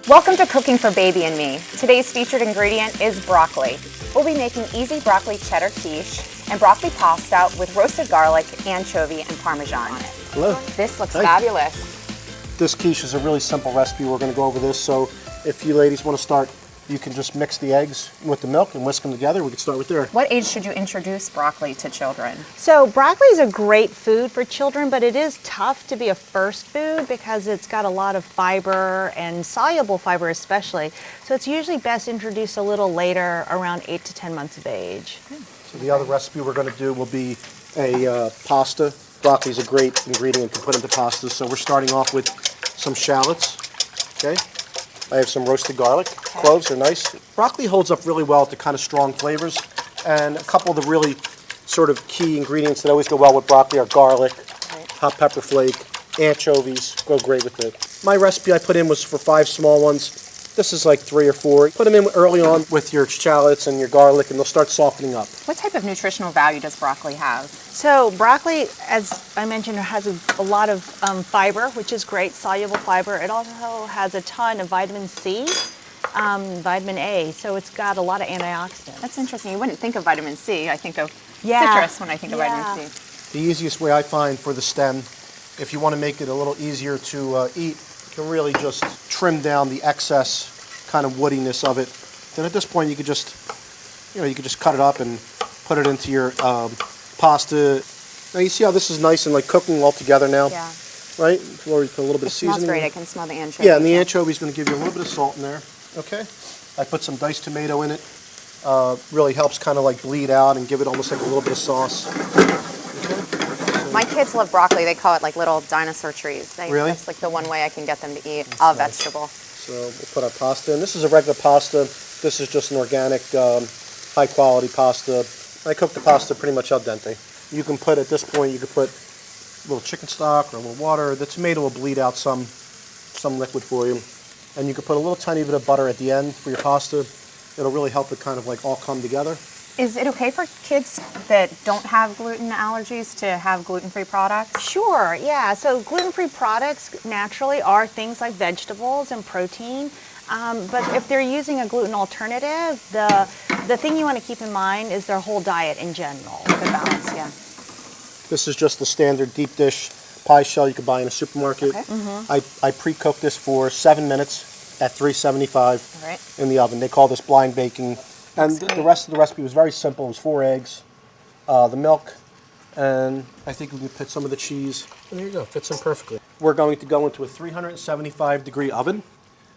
Welcome to Cooking for Baby and Me. Today's featured ingredient is broccoli. We'll be making easy broccoli cheddar quiche and broccoli pasta with roasted garlic, anchovy, and Parmesan on it. Hello. This looks Hey. fabulous. This quiche is a really simple recipe. We're going to go over this. So if you ladies want to start, you can just mix the eggs with the milk and whisk them together. We can start with there. What age should you introduce broccoli to children? So broccoli is a great food for children, but it is tough to be a first food because it's got a lot of fiber and soluble fiber especially. So it's usually best introduced a little later, around 8 to 10 months of age. So the other recipe we're going to do will be a pasta. Broccoli is a great ingredient to put into pasta. So we're starting off with some shallots. Okay. I have some roasted garlic. Cloves are nice. Broccoli holds up really well to kind of strong flavors. And a couple of the really sort of key ingredients that always go well with broccoli are garlic, hot pepper flake, anchovies go great with it. My recipe I put in was for 5 small ones. This is like 3 or 4. Put them in early on with your shallots and your garlic and they'll start softening up. What type of nutritional value does broccoli have? So broccoli, as I mentioned, has a lot of fiber, which is great, soluble fiber. It also has a ton of vitamin C, vitamin A, so it's got a lot of antioxidants. That's interesting. You wouldn't think of vitamin C. I think of citrus when I think of vitamin C. The easiest way I find for the stem, if you want to make it a little easier to eat, you can really just trim down the excess kind of woodiness of it. Then at this point you could just, you could just cut it up and put it into your pasta. Now you see how this is nice and like cooking all together now? Yeah. Right? Or you put a little bit of seasoning. It smells great. I can smell the anchovy. Yeah, and the anchovy is going to give you a little bit of salt in there. Okay. I put some diced tomato in it. Really helps kind of like bleed out and give it almost like a little bit of sauce. My kids love broccoli. They call it like little dinosaur trees. Really? That's like the one way I can get them to eat a vegetable. So we'll put our pasta in. This is a regular pasta. This is just an organic, high quality pasta. I cook the pasta pretty much al dente. You can put, at this point, you can put a little chicken stock or a little water. The tomato will bleed out some liquid for you. And you can put a little tiny bit of butter at the end for your pasta. It'll really help it kind of like all come together. Is it okay for kids that don't have gluten allergies to have gluten-free products? Sure, yeah. So gluten-free products naturally are things like vegetables and protein. But if they're using a gluten alternative, the thing you want to keep in mind is their whole diet in general. The balance, yeah. This is just the standard deep dish pie shell you can buy in a supermarket. Okay. I pre-cooked this for 7 minutes at 375 All right. in the oven. They call this blind baking. And the rest of the recipe was very simple. It was 4 eggs, the milk, and I think we can put some of the cheese. And there you go, fits in perfectly. We're going to go into a 375 degree oven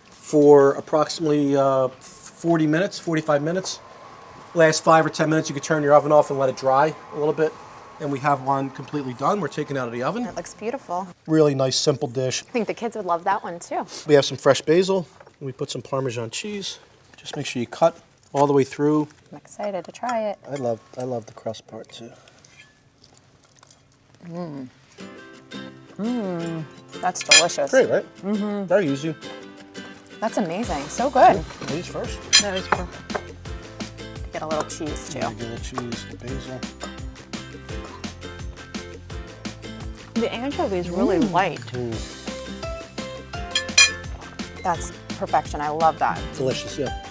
for approximately 40 minutes, 45 minutes. Last 5 or 10 minutes, you can turn your oven off and let it dry a little bit. And we have one completely done. We're taking it out of the oven. That looks beautiful. Really nice, simple dish. I think the kids would love that one too. We have some fresh basil. And we put some Parmesan cheese. Just make sure you cut all the way through. I'm excited to try it. I love the crust part too. That's delicious. Great, right? Mm-hmm. Very easy. That's amazing. So good. These first. That is perfect. Get a little cheese too. Get a little cheese, basil. The anchovy is really light. That's perfection. I love that. Delicious, yeah.